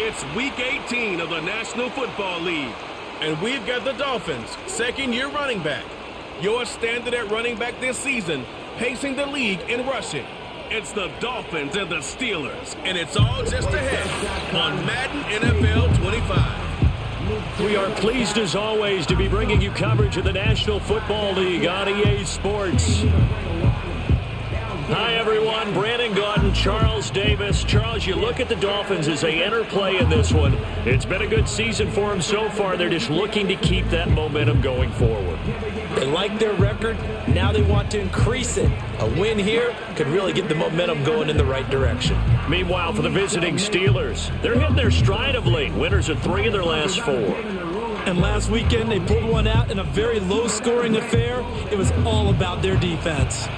It's Week 18 of the National Football League, and we've got the Dolphins' second-year running back. Your standard at running back this season, pacing the league in rushing. It's the Dolphins and the Steelers, and it's all just ahead on Madden NFL 25. We are pleased, as always, to be bringing you coverage of the National Football League on EA Sports. Hi, everyone. Brandon Gaudin, Charles Davis. Charles, you look at the Dolphins as they enter play in this one. It's been a good season for them so far. They're just looking to keep that momentum going forward. They like their record. Now they want to increase it. A win here could really get the momentum going in the right direction. Meanwhile, for the visiting Steelers, they're hitting their stride of late. Winners of 3 of their last 4. And last weekend, they pulled one out in a very low-scoring affair. It was all about their defense.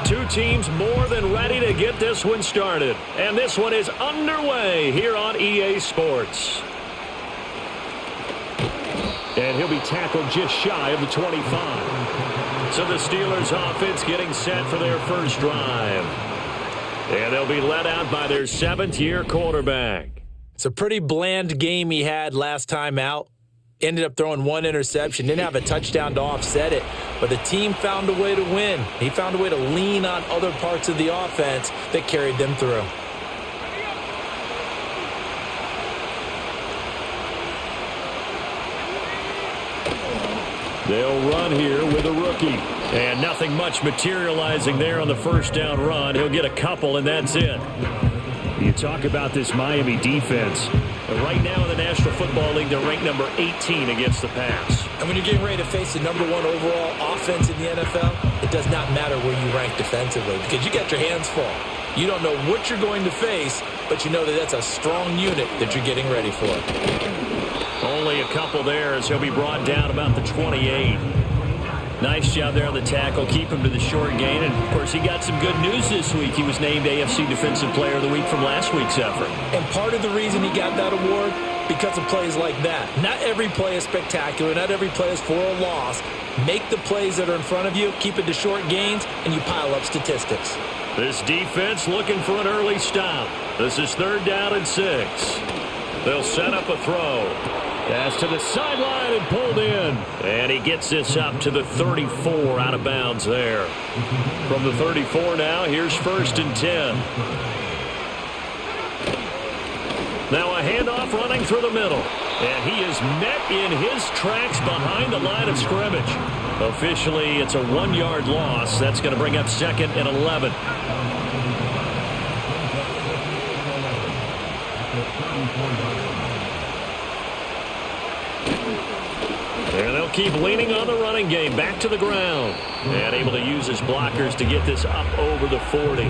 Two teams more than ready to get this one started. And this one is underway here on EA Sports. And he'll be tackled just shy of the 25. So the Steelers offense getting set for their first drive. And they'll be led out by their 7th-year quarterback. It's a pretty bland game he had last time out. Ended up throwing 1 interception. Didn't have a touchdown to offset it. But the team found a way to win. He found a way to lean on other parts of the offense that carried them through. They'll run here with a rookie. And nothing much materializing there on the first down run. He'll get a couple, and that's it. You talk about this Miami defense. Right now in the National Football League, they're ranked number 18 against the pass. And when you're getting ready to face the number 1 overall offense in the NFL, it does not matter where you rank defensively because you got your hands full. You don't know what you're going to face, but you know that that's a strong unit that you're getting ready for. Only a couple there as he'll be brought down about the 28. Nice job there on the tackle. Keep him to the short gain. And, of course, he got some good news this week. He was named AFC Defensive Player of the Week from last week's effort. And part of the reason he got that award, because of plays like that. Not every play is spectacular. Not every play is for a loss. Make the plays that are in front of you, keep it to short gains, and you pile up statistics. This defense looking for an early stop. This is 3rd down and 6. They'll set up a throw. Pass to the sideline and pulled in. And he gets this up to the 34 out of bounds there. From the 34 now, here's 1st and 10. Now a handoff running through the middle. And he is met in his tracks behind the line of scrimmage. Officially, it's a 1-yard loss. That's going to bring up 2nd and 11. And they'll keep leaning on the running game. Back to the ground. And able to use his blockers to get this up over the 40.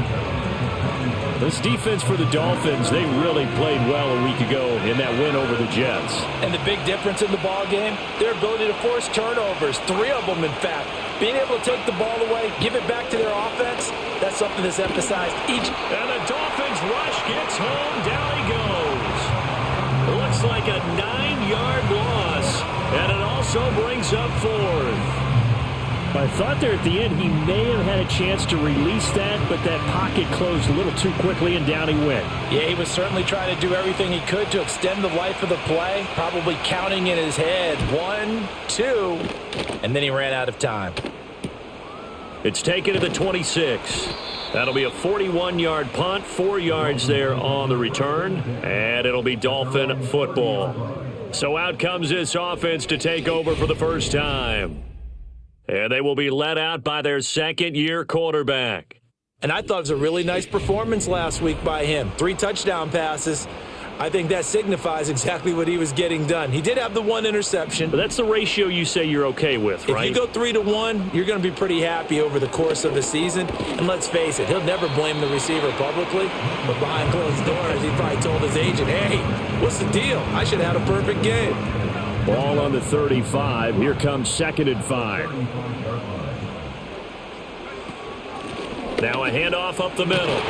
This defense for the Dolphins, they really played well a week ago in that win over the Jets. And the big difference in the ball game, their ability to force turnovers. 3 of them, in fact. Being able to take the ball away, give it back to their offense, that's something that's emphasized each. And the Dolphins rush gets home. Down he goes. Looks like a 9-yard loss. And it also brings up 4th. I thought there at the end he may have had a chance to release that, but that pocket closed a little too quickly, and down he went. Yeah, he was certainly trying to do everything he could to extend the life of the play, probably counting in his head 1, 2, and then he ran out of time. It's taken to the 26. That'll be a 41-yard punt, 4 yards there on the return, and it'll be Dolphin football. So out comes this offense to take over for the first time. And they will be led out by their 2nd-year quarterback. And I thought it was a really nice performance last week by him. 3 touchdown passes. I think that signifies exactly what he was getting done. He did have the 1 interception. But that's the ratio you say you're okay with, right? If you go 3-1, you're going to be pretty happy over the course of the season. And let's face it, he'll never blame the receiver publicly. But behind closed doors, he probably told his agent, hey, what's the deal? I should have had a perfect game. Ball on the 35. Here comes 2nd and 5. Now a handoff up the middle.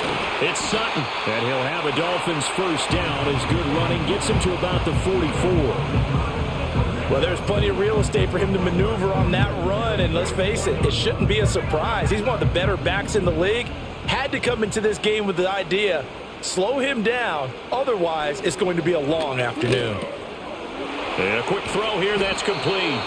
It's Sutton. And he'll have a Dolphins first down as good running gets him to about the 44. Well, there's plenty of real estate for him to maneuver on that run. And let's face it, it shouldn't be a surprise. He's one of the better backs in the league. had to come into this game with the idea, slow him down, otherwise it's going to be a long afternoon. And a quick throw here, that's complete.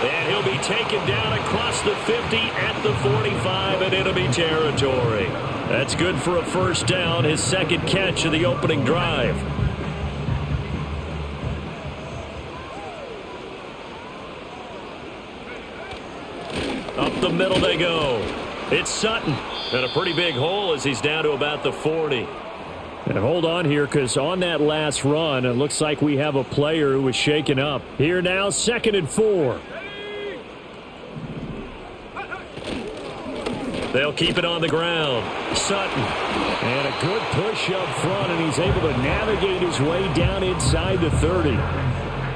And he'll be taken down across the 50 at the 45, and it'll be territory. That's good for a first down, his second catch of the opening drive. Up the middle they go. It's Sutton. And a pretty big hole as he's down to about the 40. And hold on here, because on that last run, it looks like we have a player who was shaken up. Here now, 2nd and 4. They'll keep it on the ground. Sutton. And a good push up front, and he's able to navigate his way down inside the 30.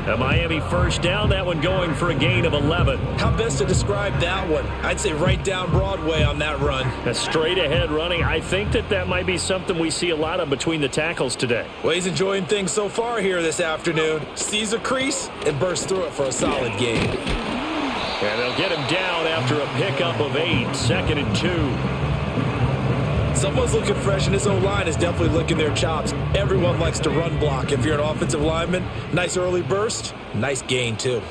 A Miami first down, that one going for a gain of 11. How best to describe that one? I'd say right down Broadway on that run. A straight ahead running. I think that might be something we see a lot of between the tackles today. Well, he's enjoying things so far here this afternoon. Sees a crease and bursts through it for a solid gain. And they'll get him down after a pickup of 8, 2nd and 2. Someone's looking fresh, and his O-line is definitely licking their chops. Everyone likes to run block. If you're an offensive lineman, nice early burst, nice gain too.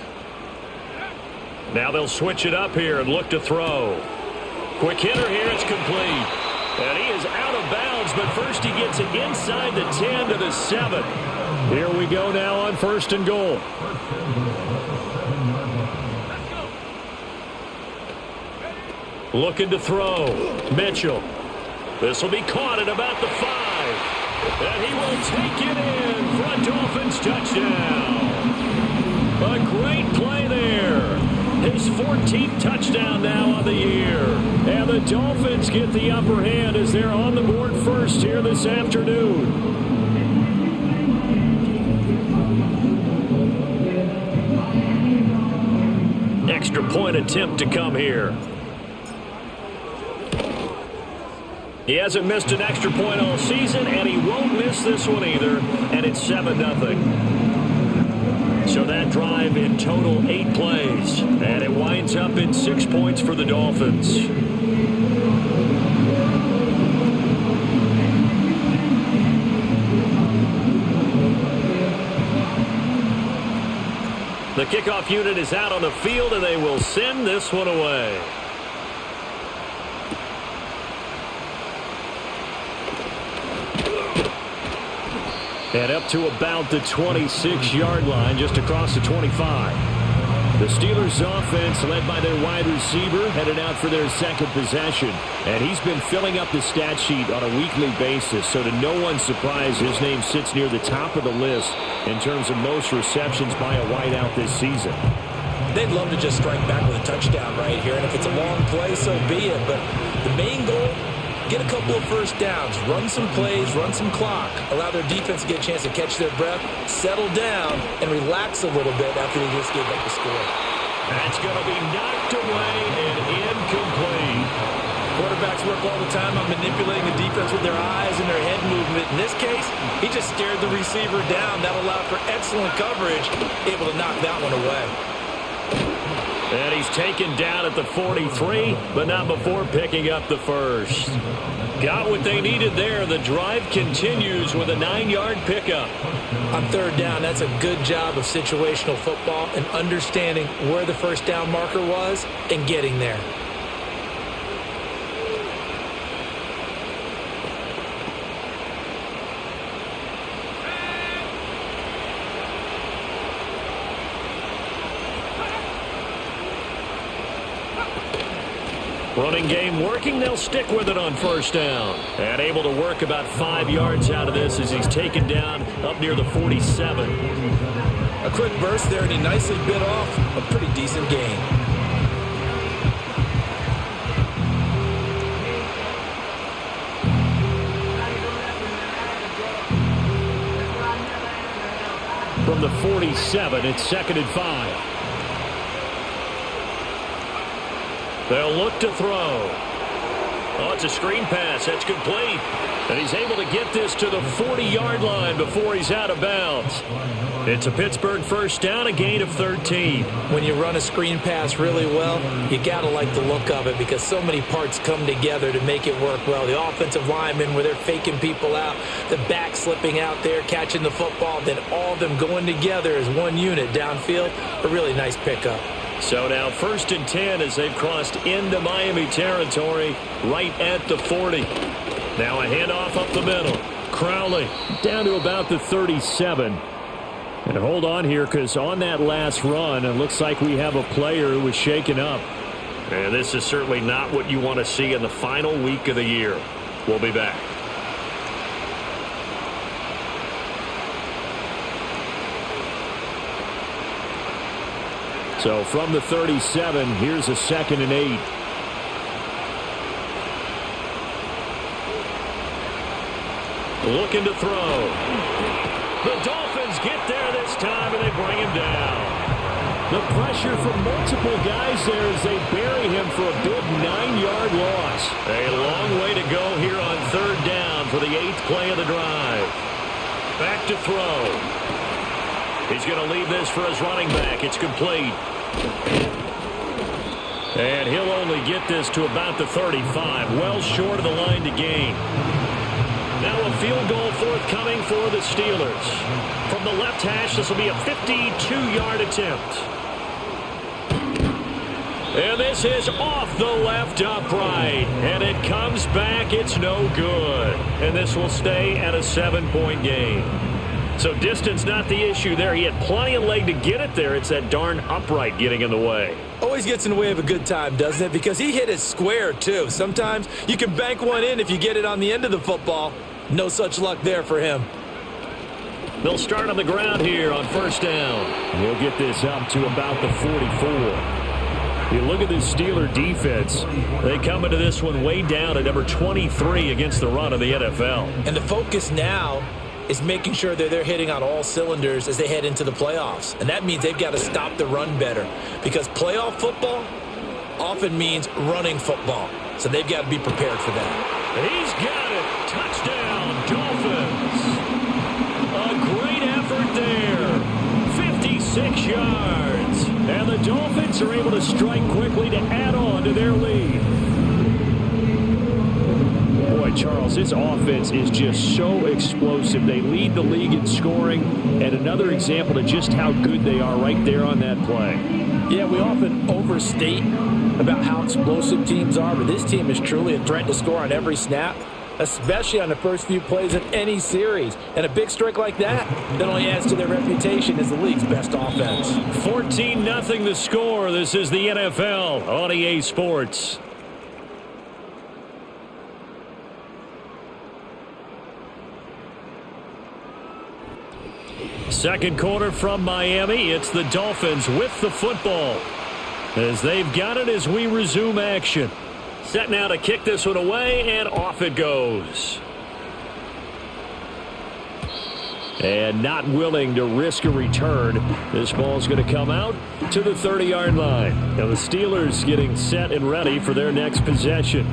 Now they'll switch it up here and look to throw. Quick hitter here, it's complete. And he is out of bounds, but first he gets it inside the 10 to the 7. Here we go now on 1st and goal. Looking to throw. Mitchell. This will be caught at about the 5. And he will take it in for a Dolphins touchdown. A great play there. His 14th touchdown now on the year. And the Dolphins get the upper hand as they're on the board first here this afternoon. Extra point attempt to come here. He hasn't missed an extra point all season, and he won't miss this one either, and it's 7-0. So that drive in total 8 plays, and it winds up in 6 points for the Dolphins. The kickoff unit is out on the field, and they will send this one away. And up to about the 26-yard line, just across the 25. The Steelers' offense, led by their wide receiver, headed out for their second possession. And he's been filling up the stat sheet on a weekly basis, so to no one's surprise, his name sits near the top of the list in terms of most receptions by a wideout this season. They'd love to just strike back with a touchdown right here, and if it's a long play, so be it. But the main goal, get a couple of first downs, run some plays, run some clock, allow their defense to get a chance to catch their breath, settle down, and relax a little bit after they just gave up the score. That's going to be knocked away and incomplete. Quarterbacks work all the time on manipulating the defense with their eyes and their head movement. In this case, he just stared the receiver down. That allowed for excellent coverage, able to knock that one away. And he's taken down at the 43, but not before picking up the first. Got what they needed there. The drive continues with a 9-yard pickup. On third down, that's a good job of situational football and understanding where the first down marker was and getting there. Running game working. They'll stick with it on first down. And able to work about 5 yards out of this as he's taken down up near the 47. A quick burst there, and he nicely bit off a pretty decent gain. From the 47, it's 2nd and 5. They'll look to throw. Oh, it's a screen pass. That's complete. And he's able to get this to the 40-yard line before he's out of bounds. It's a Pittsburgh first down, a gain of 13. When you run a screen pass really well, you got to like the look of it because so many parts come together to make it work well. The offensive linemen where they're faking people out, the back slipping out there, catching the football, then all of them going together as one unit downfield. A really nice pickup. So now 1st and 10 as they've crossed into Miami territory right at the 40. Now a handoff up the middle. Crowley down to about the 37. And hold on here because on that last run, it looks like we have a player who was shaken up. And this is certainly not what you want to see in the final week of the year. We'll be back. So from the 37, here's a 2nd and 8. Looking to throw. The Dolphins get there this time, and they bring him down. The pressure from multiple guys there as they bury him for a big 9-yard loss. A long way to go here on 3rd down for the 8th play of the drive. Back to throw. He's going to leave this for his running back. It's complete. And he'll only get this to about the 35, well short of the line to gain. Now a field goal forthcoming for the Steelers. From the left hash, this will be a 52-yard attempt. And this is off the left upright. And it comes back. It's no good. And this will stay at a 7-point game. So distance not the issue there. He had plenty of leg to get it there. It's that darn upright getting in the way. Always gets in the way of a good time, doesn't it? Because he hit it square, too. Sometimes you can bank one in if you get it on the end of the football. No such luck there for him. They'll start on the ground here on 1st down. He'll get this up to about the 44. You look at this Steeler defense. They come into this one way down at number 23 against the run of the NFL. And the focus now is making sure that they're hitting on all cylinders as they head into the playoffs. And that means they've got to stop the run better because playoff football often means running football. So they've got to be prepared for that. He's got it. Touchdown, Dolphins. A great effort there. 56 yards. And the Dolphins are able to strike quickly to add on to their lead. Boy, Charles, this offense is just so explosive. They lead the league in scoring, and another example of just how good they are right there on that play. Yeah, we often overstate about how explosive teams are, but this team is truly a threat to score on every snap, especially on the first few plays of any series. And a big strike like that only adds to their reputation as the league's best offense. 14-0 the score. This is the NFL on EA Sports. Second quarter from Miami. It's the Dolphins with the football as they've got it as we resume action. Set now to kick this one away, and off it goes. And not willing to risk a return. This ball's going to come out to the 30-yard line. Now the Steelers getting set and ready for their next possession.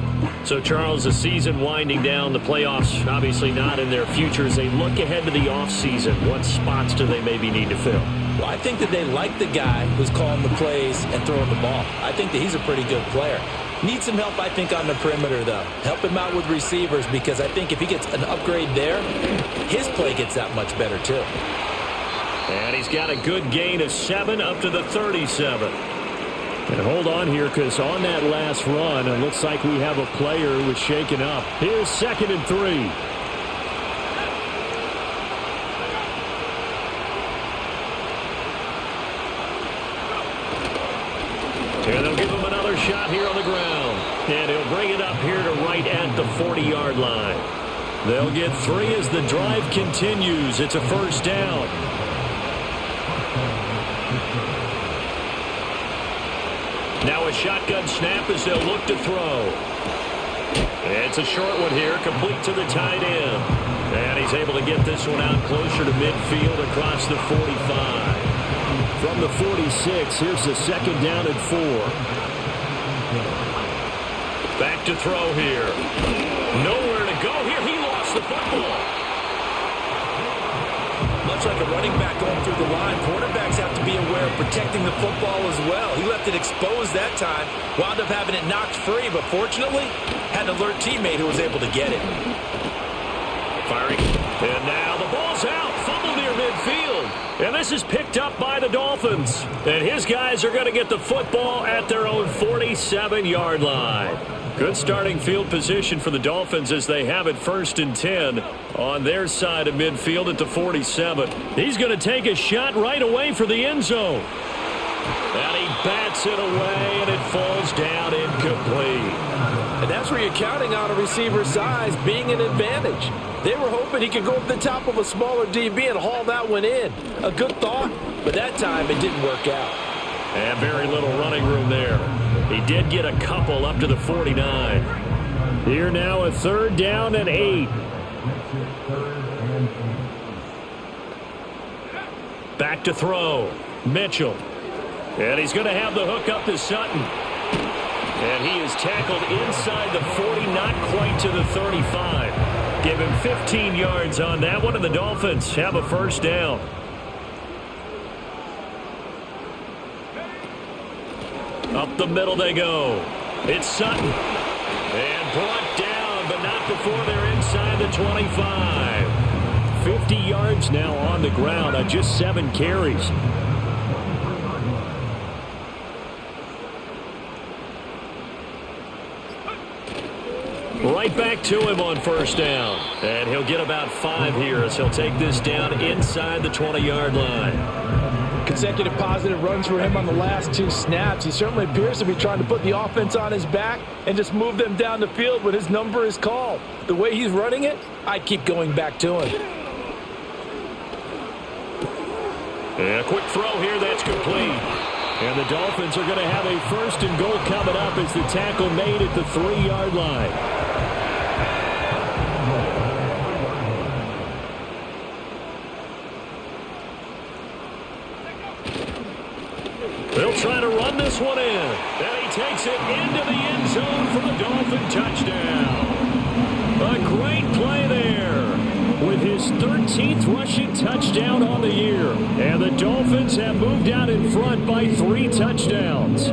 So, Charles, the season winding down, the playoffs obviously not in their future. As they look ahead to the offseason, what spots do they maybe need to fill? Well, I think that they like the guy who's calling the plays and throwing the ball. I think that he's a pretty good player. Needs some help, I think, on the perimeter, though. Help him out with receivers because I think if he gets an upgrade there, his play gets that much better, too. And he's got a good gain of 7 up to the 37. And hold on here because on that last run, it looks like we have a player who was shaken up. Here's 2nd and 3. And they'll give him another shot here on the ground. And he'll bring it up here to right at the 40-yard line. They'll get 3 as the drive continues. It's a 1st down. Now a shotgun snap as they'll look to throw. It's a short one here, complete to the tight end. And he's able to get this one out closer to midfield across the 45. From the 46, here's the 2nd down and 4. Back to throw here. Nowhere to go here. He lost the football. Much like a running back going through the line, quarterbacks have to be aware of protecting the football as well. He left it exposed that time, wound up having it knocked free, but fortunately, had an alert teammate who was able to get it. Firing. And now the ball's out. Fumble near midfield. And this is picked up by the Dolphins. And his guys are going to get the football at their own 47-yard line. Good starting field position for the Dolphins as they have it 1st and 10 on their side of midfield at the 47. He's going to take a shot right away for the end zone. And he bats it away, and it falls down incomplete. And that's where you're counting on a receiver's size being an advantage. They were hoping he could go over the top of a smaller DB and haul that one in. A good thought, but that time it didn't work out. And very little running room there. He did get a couple up to the 49. Here now a 3rd down and 8. Back to throw. Mitchell. And he's going to have the hook up to Sutton. And he is tackled inside the 40, not quite to the 35. Give him 15 yards on that one, and the Dolphins have a 1st down. Up the middle they go. It's Sutton. And brought down, but not before they're inside the 25. 50 yards now on the ground on just 7 carries. Right back to him on 1st down. And he'll get about 5 here as he'll take this down inside the 20-yard line. Consecutive positive runs for him on the last 2 snaps. He certainly appears to be trying to put the offense on his back and just move them down the field when his number is called. The way he's running it, I keep going back to him. And a quick throw here that's complete. And the Dolphins are going to have a 1st and goal coming up as the tackle made at the 3-yard line. They'll try to run this one in. And he takes it into the end zone for the Dolphin touchdown. A great play there with his 13th rushing touchdown on the year. And the Dolphins have moved out in front by 3 touchdowns.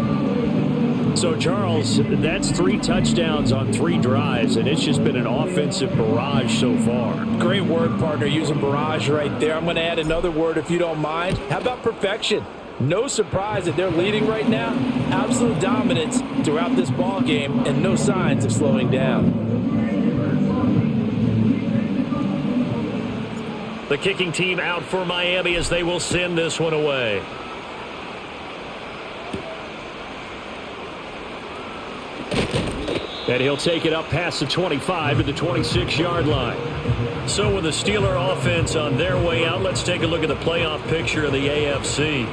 So, Charles, that's 3 touchdowns on 3 drives, and it's just been an offensive barrage so far. Great word, partner, using barrage right there. I'm going to add another word if you don't mind. How about perfection? No surprise that they're leading right now. Absolute dominance throughout this ball game and no signs of slowing down. The kicking team out for Miami as they will send this one away. And he'll take it up past the 25 to the 26-yard line. So with the Steeler offense on their way out, let's take a look at the playoff picture of the AFC.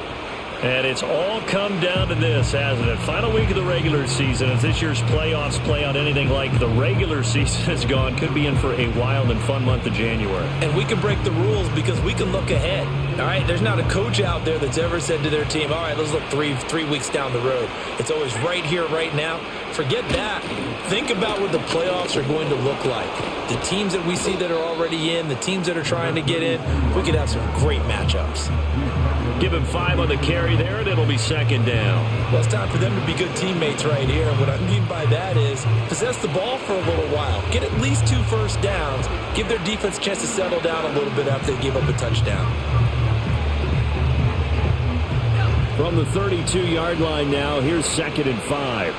And it's all come down to this, hasn't it? Final week of the regular season. As this year's playoffs play out anything like the regular season has gone, could be in for a wild and fun month of January. And we can break the rules because we can look ahead. All right, there's not a coach out there that's ever said to their team, all right, let's look three weeks down the road. It's always right here, right now. Forget that. Think about what the playoffs are going to look like. The teams that we see that are already in, the teams that are trying to get in, we could have some great matchups. Give him 5 on the carry there, and it'll be 2nd down. Well, it's time for them to be good teammates right here. And what I mean by that is possess the ball for a little while. Get at least 2 first downs. Give their defense a chance to settle down a little bit after they give up a touchdown. From the 32-yard line now, here's 2nd and 5.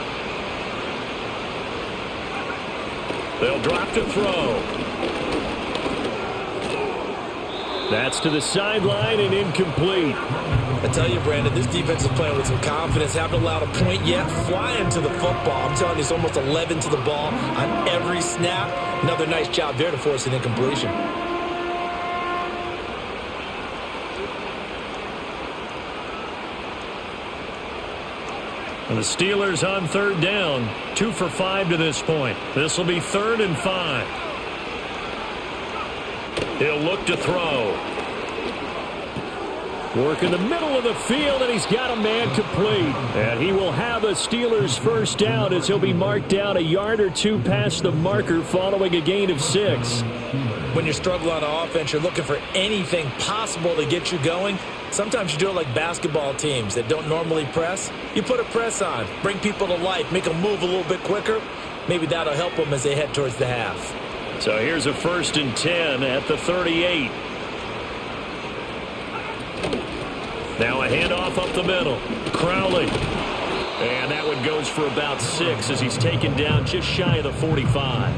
They'll drop to throw. That's to the sideline and incomplete. I tell you, Brandon, this defense is playing with some confidence. Haven't allowed a point yet. Flying to the football. I'm telling you, it's almost 11 to the ball on every snap. Another nice job there to force an incompletion. And the Steelers on 3rd down. 2 for 5 to this point. This will be 3rd and 5. He'll look to throw. Work in the middle of the field, and he's got a man complete. And he will have a Steelers first down as he'll be marked down a yard or two past the marker following a gain of 6. When you're struggling on offense, you're looking for anything possible to get you going. Sometimes you do it like basketball teams that don't normally press. You put a press on, bring people to life, make them move a little bit quicker. Maybe that'll help them as they head towards the half. So here's a 1st and 10 at the 38. Now a handoff up the middle. Crowley. And that one goes for about 6 as he's taken down just shy of the 45.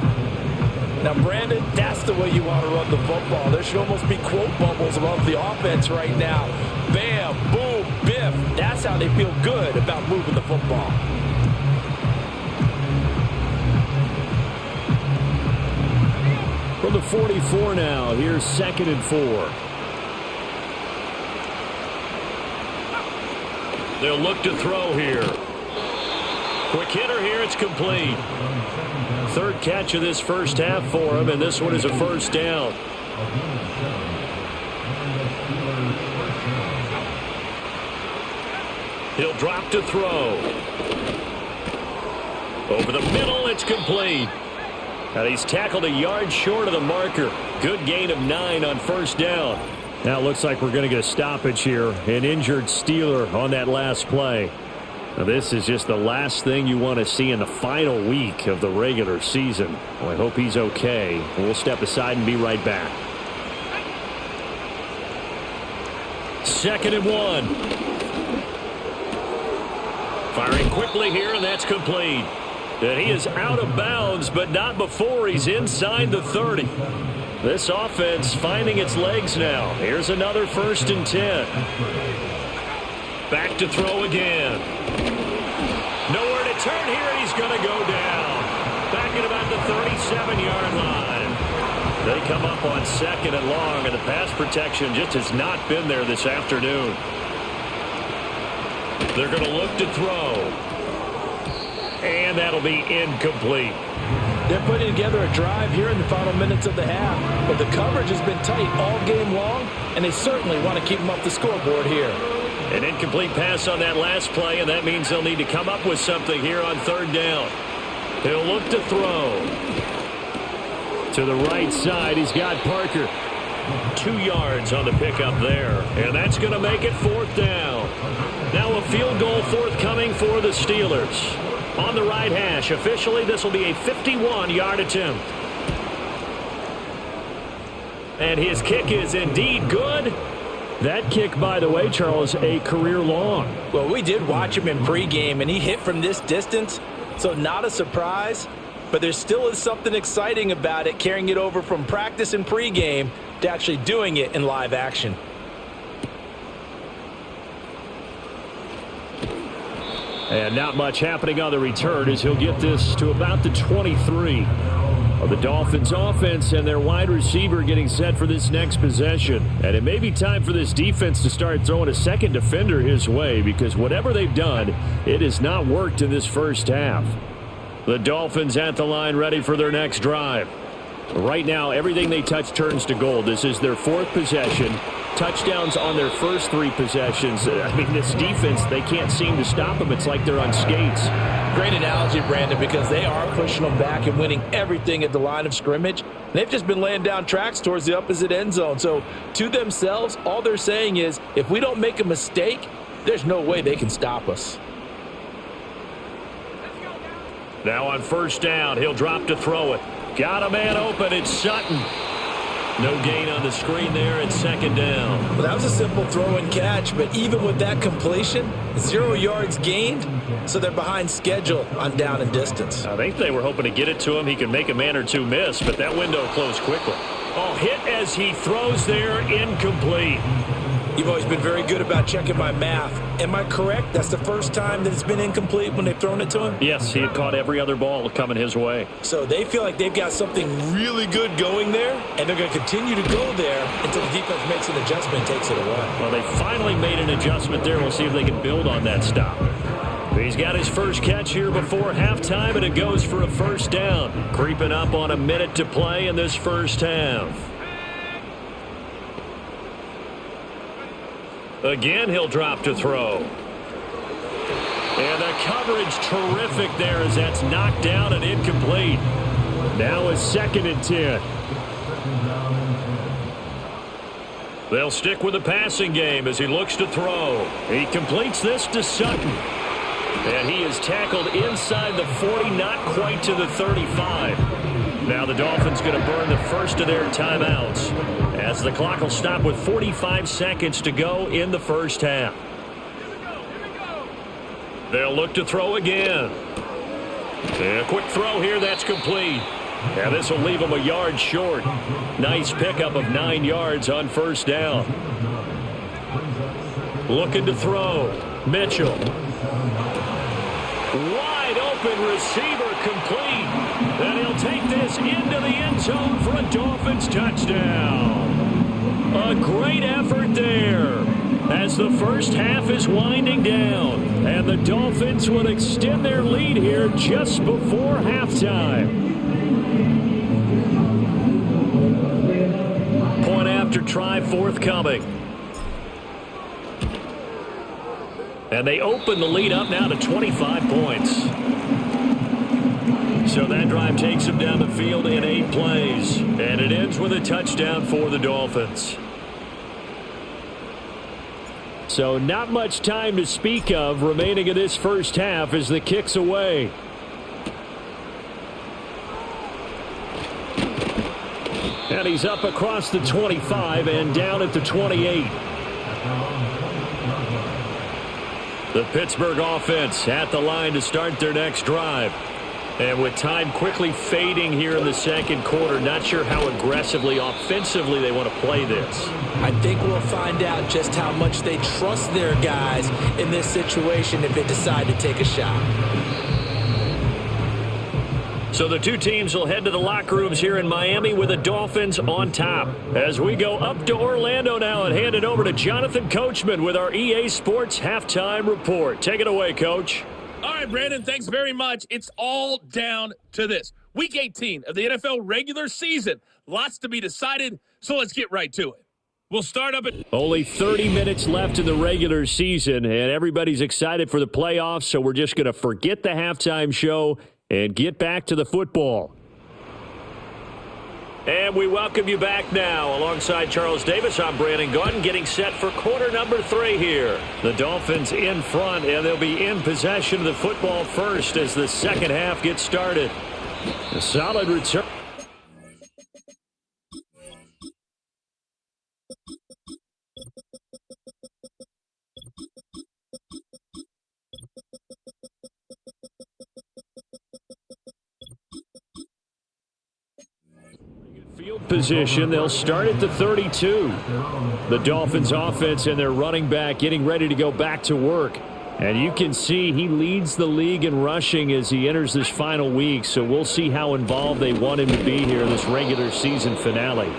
Now, Brandon, that's the way you want to run the football. There should almost be quote bubbles above the offense right now. Bam, boom, biff. That's how they feel good about moving the football. From the 44 now, here's 2nd and 4. They'll look to throw here. Quick hitter here, it's complete. 3rd catch of this first half for him, and this one is a first down. He'll drop to throw. Over the middle, it's complete. And he's tackled a yard short of the marker. Good gain of 9 on first down. Now it looks like we're going to get a stoppage here. An injured Steeler on that last play. Now this is just the last thing you want to see in the final week of the regular season. Well, I hope he's okay. We'll step aside and be right back. 2nd and 1. Firing quickly here, and that's complete. And he is out of bounds, but not before he's inside the 30. This offense finding its legs now. Here's another 1st and 10. Back to throw again. Nowhere to turn here, and he's going to go down. Back at about the 37-yard line. They come up on 2nd and long, and the pass protection just has not been there this afternoon. They're going to look to throw. And that'll be incomplete. They're putting together a drive here in the final minutes of the half, but the coverage has been tight all game long, and they certainly want to keep them up the scoreboard here. An incomplete pass on that last play, and that means they'll need to come up with something here on 3rd down. He'll look to throw. To the right side, he's got Parker. 2 yards on the pickup there, and that's going to make it 4th down. Now a field goal forthcoming for the Steelers. On the right hash, officially this will be a 51-yard attempt. And his kick is indeed good. That kick, by the way, Charles, a career long. Well, we did watch him in pregame, and he hit from this distance, so not a surprise. But there still is something exciting about it, carrying it over from practice and pregame to actually doing it in live action. And not much happening on the return as he'll get this to about the 23 of the Dolphins offense, and their wide receiver getting set for this next possession. And it may be time for this defense to start throwing a second defender his way, because whatever they've done, it has not worked in this first half. The Dolphins at the line ready for their next drive. Right now, everything they touch turns to gold. This is their 4th possession. Touchdowns on their first 3 possessions. I mean, this defense, they can't seem to stop them. It's like they're on skates. Great analogy, Brandon, because they are pushing them back and winning everything at the line of scrimmage. They've just been laying down tracks towards the opposite end zone. So to themselves, all they're saying is, if we don't make a mistake, there's no way they can stop us. Now on first down, he'll drop to throw it. Got a man open. It's Sutton. No gain on the screen there at 2nd down. Well, that was a simple throw and catch, but even with that completion, 0 yards gained, so they're behind schedule on down and distance. I think they were hoping to get it to him. He could make a man or two miss, but that window closed quickly. Oh, hit as he throws there, incomplete. You've always been very good about checking my math. Am I correct? That's the first time that it's been incomplete when they've thrown it to him? Yes, he had caught every other ball coming his way. So they feel like they've got something really good going there, and they're going to continue to go there until the defense makes an adjustment and takes it away. Well, they finally made an adjustment there. We'll see if they can build on that stop. He's got his first catch here before halftime, and it goes for a first down. Creeping up on a minute to play in this first half. Again, he'll drop to throw. And the coverage terrific there as that's knocked down and incomplete. Now a 2nd and 10. They'll stick with the passing game as he looks to throw. He completes this to Sutton. And he is tackled inside the 40, not quite to the 35. Now the Dolphins going to burn the first of their timeouts as the clock will stop with 45 seconds to go in the first half. They'll look to throw again. And a quick throw here, that's complete. And this will leave them a yard short. Nice pickup of 9 yards on first down. Looking to throw. Mitchell. Wide open receiver complete. And he'll take this into the end zone for a Dolphins touchdown. A great effort there as the first half is winding down. And the Dolphins will extend their lead here just before halftime. Point after try forthcoming. And they open the lead up now to 25 points. So that drive takes them down the field in 8 plays. And it ends with a touchdown for the Dolphins. So not much time to speak of remaining in this first half as the kick's away. And he's up across the 25 and down at the 28. The Pittsburgh offense at the line to start their next drive. And with time quickly fading here in the second quarter, not sure how aggressively, offensively they want to play this. I think we'll find out just how much they trust their guys in this situation if they decide to take a shot. So the two teams will head to the locker rooms here in Miami with the Dolphins on top. As we go up to Orlando now and hand it over to Jonathan Coachman with our EA Sports Halftime Report. Take it away, Coach. All right, Brandon, thanks very much. It's all down to this. Week 18 of the NFL regular season. Lots to be decided, so let's get right to it. We'll start up at... Only 30 minutes left in the regular season, and everybody's excited for the playoffs, so we're just going to forget the halftime show and get back to the football. And we welcome you back now. Alongside Charles Davis, I'm Brandon Gordon, getting set for quarter number 3 here. The Dolphins in front, and they'll be in possession of the football first as the second half gets started. A solid return. Field position, they'll start at the 32. The Dolphins offense and their running back getting ready to go back to work. And you can see he leads the league in rushing as he enters this final week. So we'll see how involved they want him to be here in this regular season finale.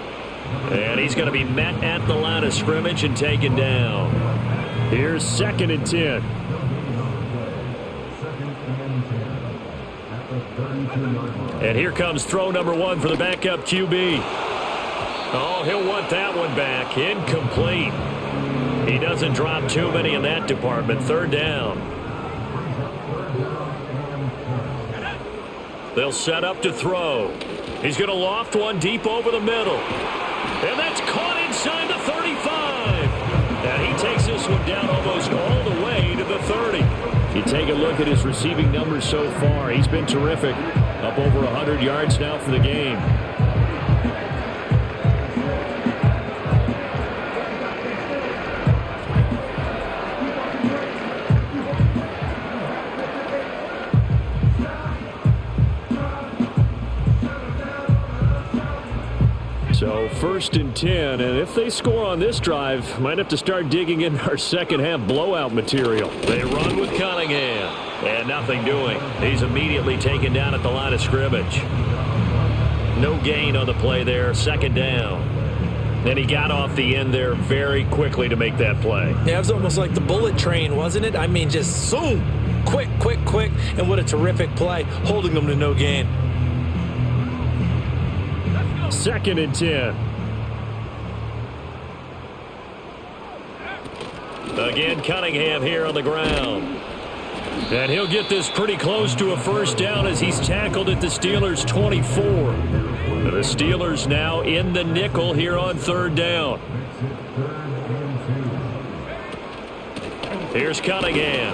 And he's going to be met at the line of scrimmage and taken down. Here's 2nd and 10. And here comes throw number 1 for the backup QB. Oh, he'll want that one back. Incomplete. He doesn't drop too many in that department. 3rd down. They'll set up to throw. He's going to loft one deep over the middle. And that's caught inside the 35. And he takes this one down almost all the way to the 30. You take a look at his receiving numbers so far. He's been terrific. Up over 100 yards now for the game. So 1st and 10, and if they score on this drive, might have to start digging in our second half blowout material. They run with Cunningham, and nothing doing. He's immediately taken down at the line of scrimmage. No gain on the play there, 2nd down. And he got off the end there very quickly to make that play. Yeah, it was almost like the bullet train, wasn't it? I mean, just zoom, quick, and what a terrific play, holding them to no gain. 2nd and 10. Again, Cunningham here on the ground. And he'll get this pretty close to a first down as he's tackled at the Steelers' 24. The Steelers now in the nickel here on third down. Here's Cunningham.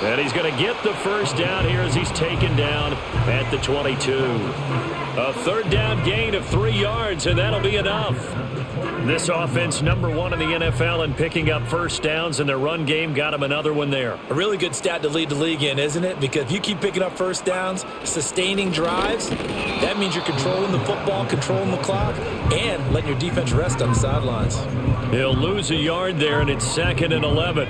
And he's going to get the first down here as he's taken down at the 22. A third down gain of 3 yards, and that'll be enough. This offense, number 1 in the NFL in picking up first downs, and their run game got him another one there. A really good stat to lead the league in, isn't it? Because if you keep picking up first downs, sustaining drives, that means you're controlling the football, controlling the clock, and letting your defense rest on the sidelines. He'll lose a yard there, and it's 2nd and 11.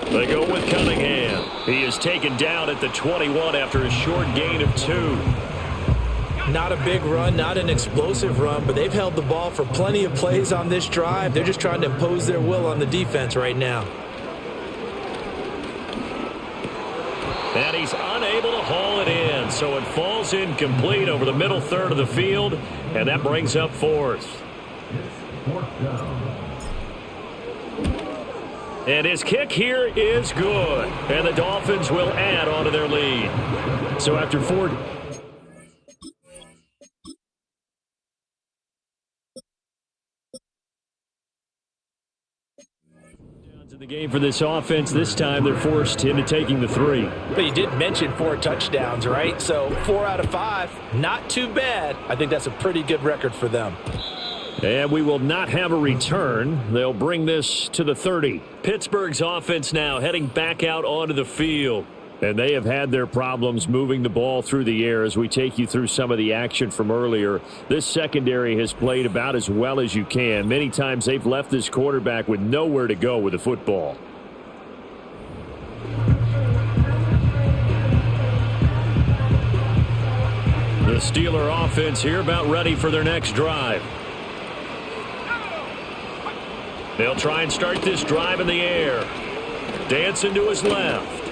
They go with Cunningham. He is taken down at the 21 after a short gain of 2. Not a big run, not an explosive run, but they've held the ball for plenty of plays on this drive. They're just trying to impose their will on the defense right now. And he's unable to haul it in, so it falls incomplete over the middle third of the field, and that brings up 4th. And his kick here is good. And the Dolphins will add on to their lead. So after 4... in the game for this offense, this time they're forced into taking the 3. But you did mention 4 touchdowns, right? So 4 out of 5, not too bad. I think that's a pretty good record for them. And we will not have a return. They'll bring this to the 30. Pittsburgh's offense now heading back out onto the field. And they have had their problems moving the ball through the air as we take you through some of the action from earlier. This secondary has played about as well as you can. Many times they've left this quarterback with nowhere to go with the football. The Steeler offense here about ready for their next drive. They'll try and start this drive in the air. Dancing to his left.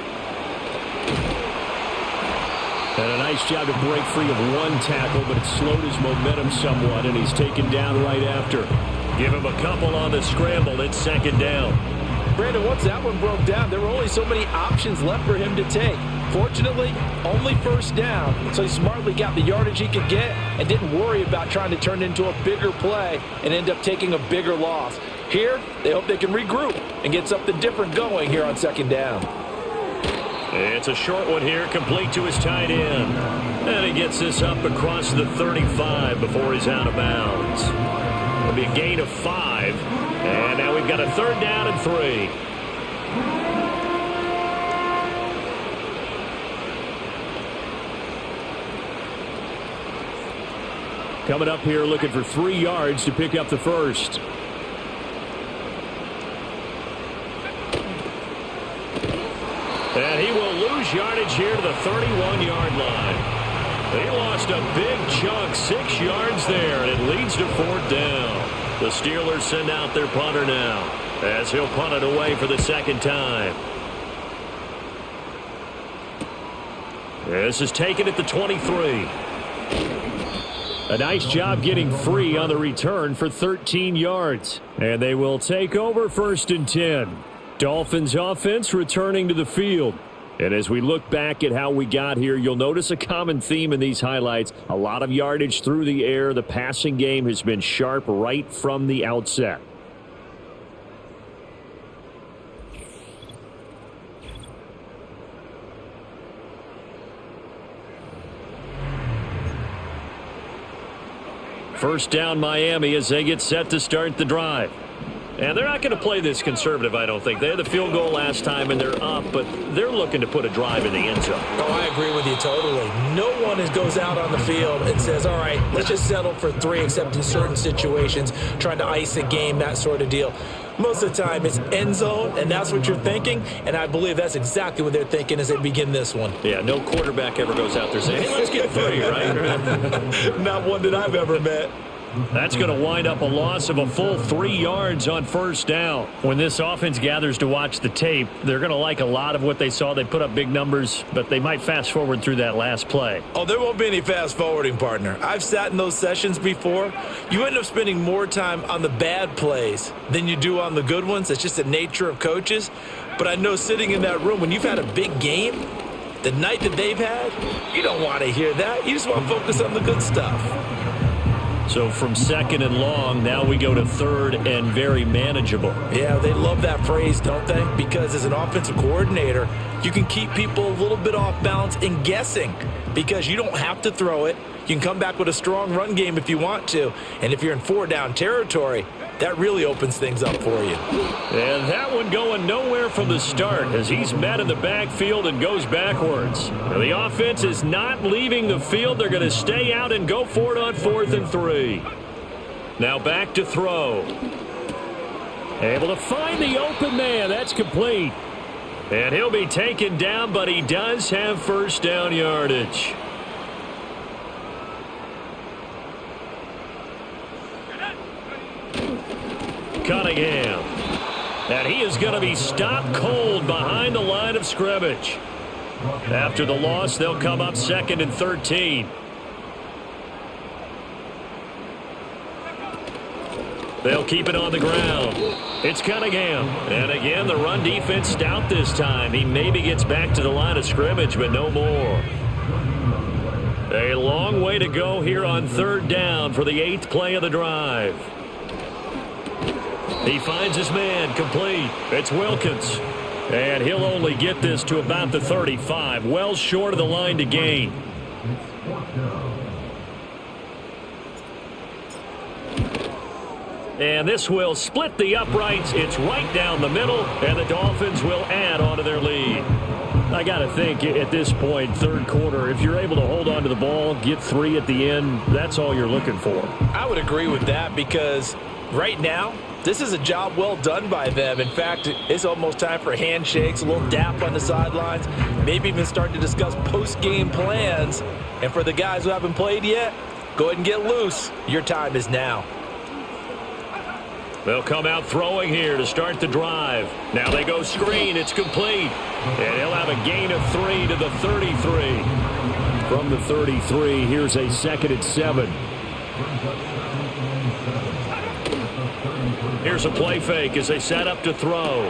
And a nice job to break free of one tackle, but it slowed his momentum somewhat, and he's taken down right after. Give him a couple on the scramble. It's 2nd down. Brandon, once that one broke down, there were only so many options left for him to take. Fortunately, only first down, so he smartly got the yardage he could get and didn't worry about trying to turn it into a bigger play and end up taking a bigger loss. Here, they hope they can regroup and get something different going here on 2nd down. It's a short one here, complete to his tight end. And he gets this up across the 35 before he's out of bounds. It'll be a gain of 5. And now we've got a 3rd down and 3. Coming up here looking for 3 yards to pick up the first. And he will lose yardage here to the 31-yard line. He lost a big chunk, 6 yards there, and it leads to 4th down. The Steelers send out their punter now as he'll punt it away for the 2nd time. This is taken at the 23. A nice job getting free on the return for 13 yards. And they will take over 1st and 10. Dolphins offense returning to the field. And as we look back at how we got here, you'll notice a common theme in these highlights. A lot of yardage through the air. The passing game has been sharp right from the outset. First down Miami as they get set to start the drive. And they're not going to play this conservative, I don't think. They had the field goal last time, and they're up, but they're looking to put a drive in the end zone. Oh, I agree with you totally. No one goes out on the field and says, all right, let's just settle for 3, except in certain situations, trying to ice a game, that sort of deal. Most of the time, it's end zone, and that's what you're thinking, and I believe that's exactly what they're thinking as they begin this one. Yeah, no quarterback ever goes out there saying, hey, let's get 3, right? Not one that I've ever met. That's going to wind up a loss of a full 3 yards on first down. When this offense gathers to watch the tape, they're going to like a lot of what they saw. They put up big numbers, but they might fast forward through that last play. Oh, there won't be any fast forwarding, partner. I've sat in those sessions before. You end up spending more time on the bad plays than you do on the good ones. It's just the nature of coaches. But I know sitting in that room, when you've had a big game, the night that they've had, you don't want to hear that. You just want to focus on the good stuff. So from second and long, now we go to third and very manageable. Yeah, they love that phrase, don't they? Because as an offensive coordinator, you can keep people a little bit off balance and guessing because you don't have to throw it. You can come back with a strong run game if you want to. And if you're in 4-down territory, that really opens things up for you. And that one going nowhere from the start as he's met in the backfield and goes backwards. Now, the offense is not leaving the field. They're going to stay out and go for it on 4th and 3. Now back to throw. Able to find the open man. That's complete. And he'll be taken down, but he does have first down yardage. Cunningham. And he is going to be stopped cold behind the line of scrimmage. After the loss, they'll come up 2nd and 13. They'll keep it on the ground. It's Cunningham. And again, the run defense stout this time. He maybe gets back to the line of scrimmage, but no more. A long way to go here on 3rd down for the 8th play of the drive. He finds his man, complete. It's Wilkins. And he'll only get this to about the 35, well short of the line to gain. And this will split the uprights. It's right down the middle, and the Dolphins will add on to their lead. I got to think at this point, 3rd quarter, if you're able to hold on to the ball, get 3 at the end, that's all you're looking for. I would agree with that because right now, this is a job well done by them. In fact, it's almost time for handshakes, a little dap on the sidelines, maybe even start to discuss post-game plans. And for the guys who haven't played yet, go ahead and get loose. Your time is now. They'll come out throwing here to start the drive. Now they go screen. It's complete. And he'll have a gain of 3 to the 33. From the 33, here's a 2nd and 7. Here's a play fake as they set up to throw.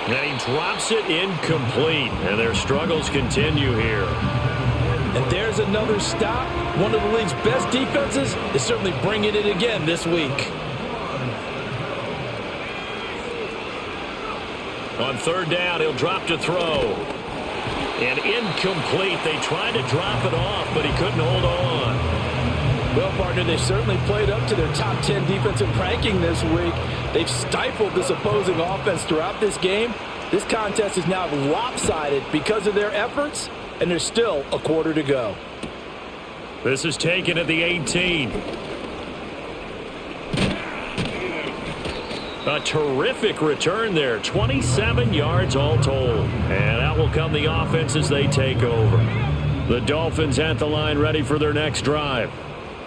And he drops it incomplete. And their struggles continue here. And there's another stop. One of the league's best defenses is certainly bringing it again this week. On 3rd down, he'll drop to throw. And incomplete. They tried to drop it off, but he couldn't hold on. Well, partner, they certainly played up to their top 10 defensive ranking this week. They've stifled this opposing offense throughout this game. This contest is now lopsided because of their efforts, and there's still a quarter to go. This is taken at the 18. A terrific return there. 27 yards all told. And out will come the offense as they take over. The Dolphins at the line ready for their next drive.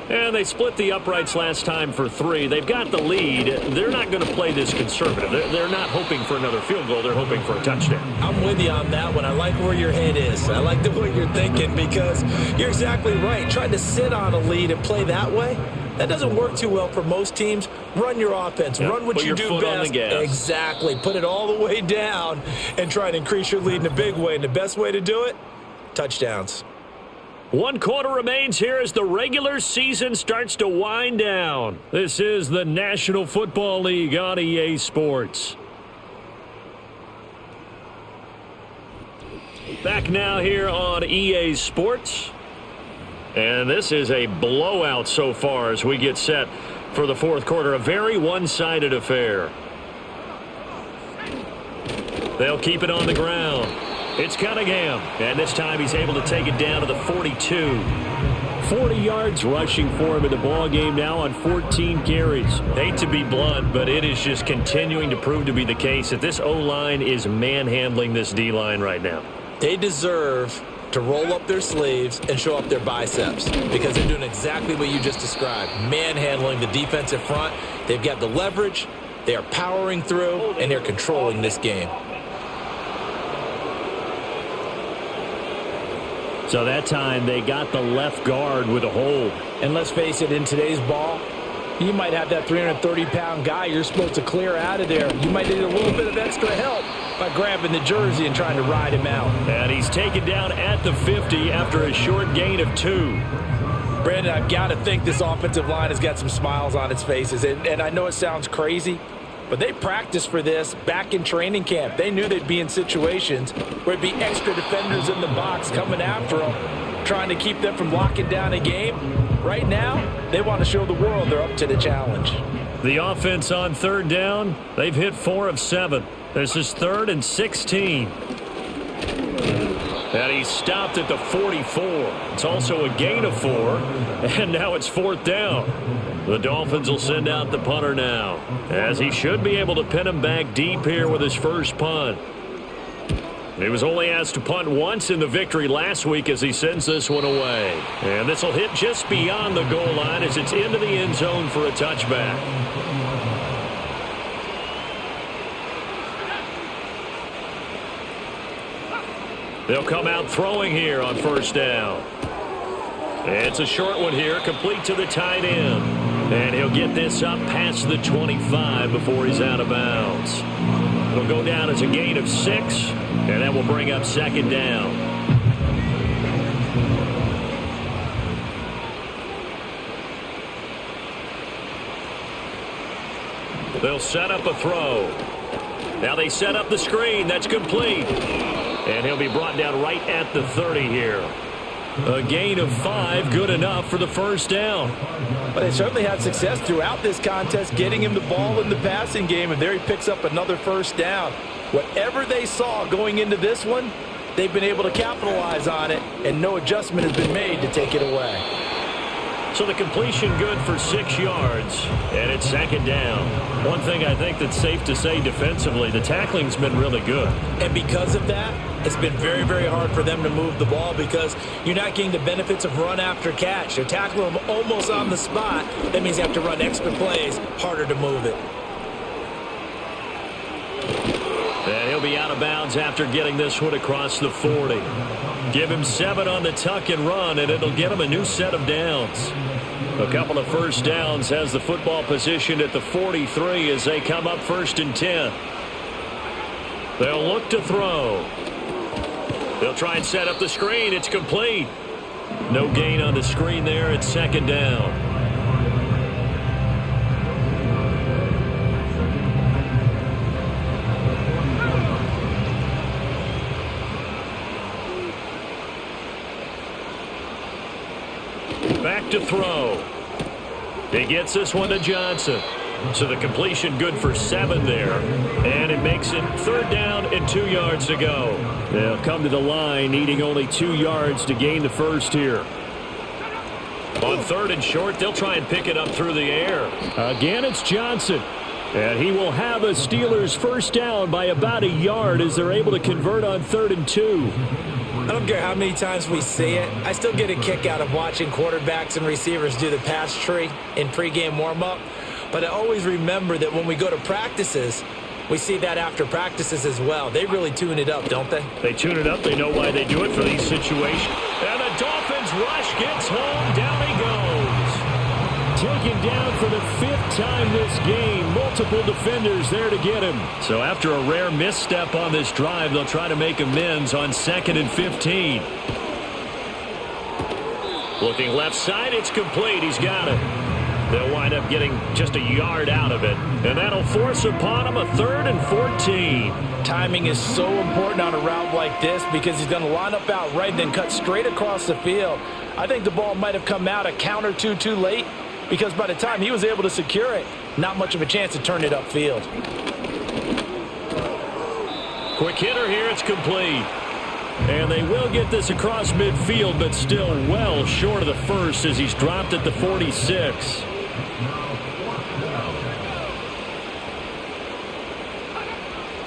And they split the uprights last time for 3. They've got the lead. They're not going to play this conservative. They're not hoping for another field goal. They're hoping for a touchdown. I'm with you on that one. I like where your head is. I like the way you're thinking because you're exactly right. Trying to sit on a lead and play that way, that doesn't work too well for most teams. Run your offense. Run what you do best. Exactly. Put it all the way down and try and increase your lead in a big way. And the best way to do it, touchdowns. 1 quarter remains here as the regular season starts to wind down. This is the National Football League on EA Sports. Back now here on EA Sports. And this is a blowout so far as we get set for the 4th quarter. A very one-sided affair. They'll keep it on the ground. It's Cunningham, and this time he's able to take it down to the 42. 40 yards rushing for him in the ball game now on 14 carries. Hate to be blunt, but it is just continuing to prove to be the case that this O-line is manhandling this D-line right now. They deserve to roll up their sleeves and show up their biceps because they're doing exactly what you just described, manhandling the defensive front. They've got the leverage, they are powering through, and they're controlling this game. So that time they got the left guard with a hold. And let's face it, in today's ball, you might have that 330-pound guy you're supposed to clear out of there. You might need a little bit of extra help by grabbing the jersey and trying to ride him out. And he's taken down at the 50 after a short gain of 2. Brandon, I've got to think this offensive line has got some smiles on its faces. And I know it sounds crazy, but they practiced for this back in training camp. They knew they'd be in situations where it'd be extra defenders in the box coming after them, trying to keep them from locking down a game. Right now, they want to show the world they're up to the challenge. The offense on third down, they've hit 4 of 7. This is 3rd and 16. And he's stopped at the 44. It's also a gain of 4, and now it's 4th down. The Dolphins will send out the punter now, as he should be able to pin him back deep here with his first punt. He was only asked to punt once in the victory last week as he sends this one away. And this will hit just beyond the goal line as it's into the end zone for a touchback. They'll come out throwing here on first down. It's a short one here, complete to the tight end. And he'll get this up past the 25 before he's out of bounds. It'll go down as a gain of 6, and that will bring up 2nd down. They'll set up a throw. Now they set up the screen. That's complete. And he'll be brought down right at the 30 here. A gain of 5, good enough for the first down. But they certainly had success throughout this contest, getting him the ball in the passing game, and there he picks up another first down. Whatever they saw going into this one, they've been able to capitalize on it, and no adjustment has been made to take it away. So the completion good for 6 yards, and it's 2nd down. One thing I think that's safe to say defensively, the tackling's been really good. And because of that, it's been very, very hard for them to move the ball because you're not getting the benefits of run after catch. They're tackling them almost on the spot. That means you have to run extra plays, harder to move it. And he'll be out of bounds after getting this one across the 40. Give him 7 on the tuck and run, and it'll get him a new set of downs. A couple of first downs, has the football position at the 43 as they come up 1st and 10. They'll look to throw. They'll try and set up the screen. It's complete. No gain on the screen there. It's 2nd down. Back to throw. He gets this one to Johnson. So the completion good for 7 there. And it makes it 3rd down and 2 yards to go. They'll come to the line needing only 2 yards to gain the first here. On 3rd and short, they'll try and pick it up through the air. Again, it's Johnson. And he will have a Steelers first down by about a yard as they're able to convert on 3rd and 2. I don't care how many times we see it. I still get a kick out of watching quarterbacks and receivers do the pass tree in pregame warm-up. But I always remember that when we go to practices, we see that after practices as well. They really tune it up, don't they? They tune it up. They know why they do it for these situations. And the Dolphins rush gets home. Down he goes. Taken down for the 5th time this game. Multiple defenders there to get him. So after a rare misstep on this drive, they'll try to make amends on 2nd and 15. Looking left side, it's complete. He's got it. They'll wind up getting just a yard out of it. And that'll force upon him a 3rd and 14. Timing is so important on a route like this because he's going to line up out right and then cut straight across the field. I think the ball might have come out a count or two too late because by the time he was able to secure it, not much of a chance to turn it upfield. Quick hitter here, it's complete. And they will get this across midfield, but still well short of the first as he's dropped at the 46.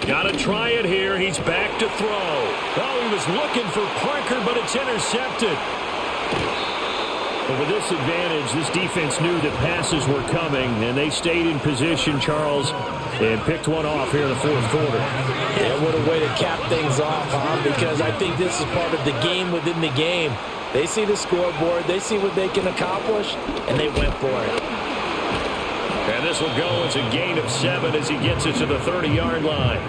Got to try it here. He's back to throw. Oh, he was looking for Parker, but it's intercepted. But with this advantage, this defense knew that passes were coming, and they stayed in position, Charles, and picked one off here in the fourth quarter. Yeah, what a way to cap things off, huh? Because I think this is part of the game within the game. They see the scoreboard, they see what they can accomplish, and they went for it. And this will go as a gain of 7 as he gets it to the 30-yard line.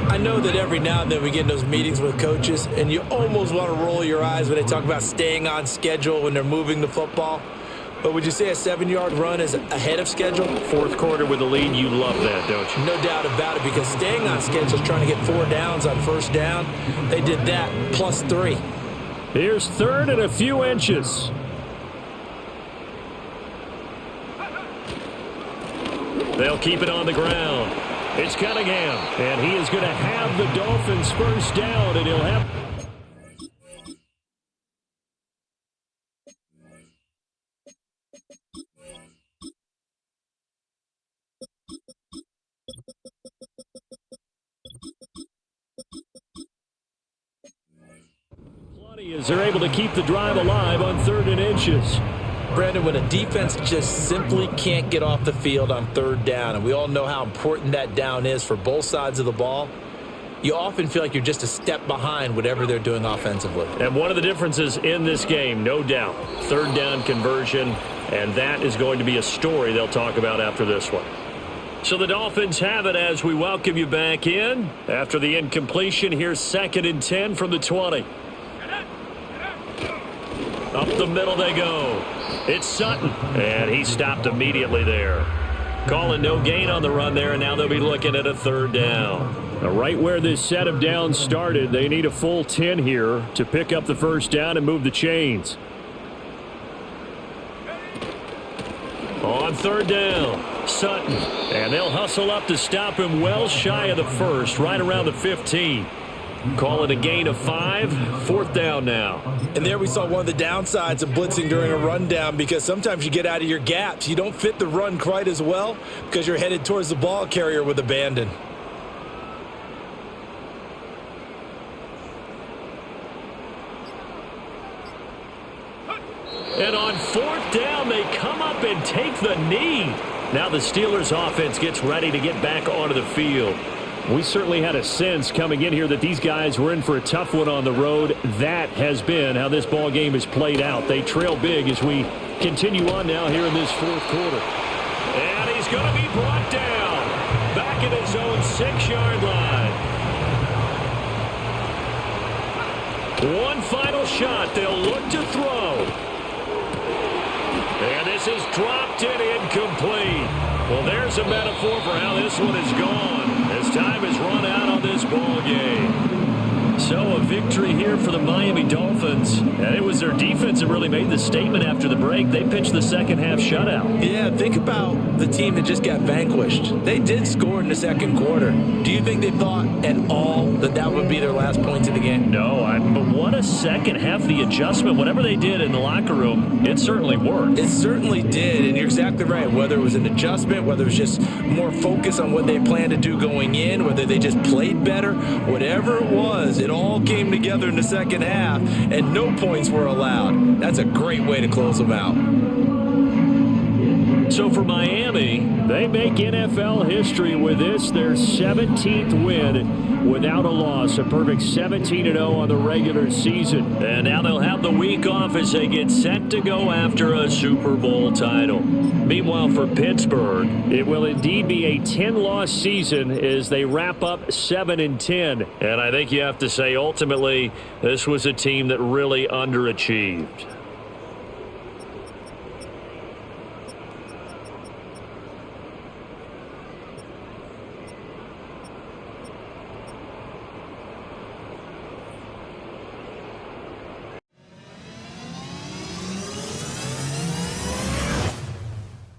I know that every now and then we get in those meetings with coaches, and you almost want to roll your eyes when they talk about staying on schedule when they're moving the football. But would you say a 7-yard run is ahead of schedule? Fourth quarter with a lead, you love that, don't you? No doubt about it, because staying on schedule is trying to get 4 downs on first down. They did that, plus 3. Here's third and a few inches. They'll keep it on the ground. It's Cunningham, and he is going to have the Dolphins first down, and he'll have... Plenty as they're able to keep the drive alive on 3rd and inches. Brandon, when a defense just simply can't get off the field on 3rd down, and we all know how important that down is for both sides of the ball, you often feel like you're just a step behind whatever they're doing offensively. And one of the differences in this game, no doubt, 3rd down conversion, and that is going to be a story they'll talk about after this one. So the Dolphins have it as we welcome you back in. After the incompletion, here's 2nd and 10 from the 20. Up the middle they go. It's Sutton, and he stopped immediately there. Calling no gain on the run there, and now they'll be looking at a 3rd down. Now, right where this set of downs started, they need a full 10 here to pick up the first down and move the chains. On 3rd down, Sutton, and they'll hustle up to stop him well shy of the first, right around the 15. Call it a gain of 5, 4th down now. And there we saw one of the downsides of blitzing during a rundown, because sometimes you get out of your gaps. You don't fit the run quite as well because you're headed towards the ball carrier with abandon. And on 4th down, they come up and take the knee. Now the Steelers offense gets ready to get back onto the field. We certainly had a sense coming in here that these guys were in for a tough one on the road. That has been how this ball game has played out. They trail big as we continue on now here in this fourth quarter. And he's going to be brought down back at his own 6-yard line. One final shot. They'll look to throw. And this is dropped and incomplete. Well, there's a metaphor for how this one is gone, as time has run out on this ball game. So a victory here for the Miami Dolphins. And it was their defense that really made the statement after the break. They pitched the second half shutout. Yeah, think about the team that just got vanquished. They did score in the second quarter. Do you think they thought at all that that would be their last points of the game? No, but what a second half. The adjustment, whatever they did in the locker room, it certainly worked. It certainly did, and you're exactly right. Whether it was an adjustment, whether it was just more focus on what they planned to do going in, whether they just played better, whatever it was, it all came together in the second half, and no points were allowed. That's a great way to close them out. So for Miami, they make NFL history with this, their 17th win without a loss, a perfect 17-0 on the regular season. And now they'll have the week off as they get set to go after a Super Bowl title. Meanwhile, for Pittsburgh, it will indeed be a 10-loss season as they wrap up 7-10. And I think you have to say, ultimately, this was a team that really underachieved.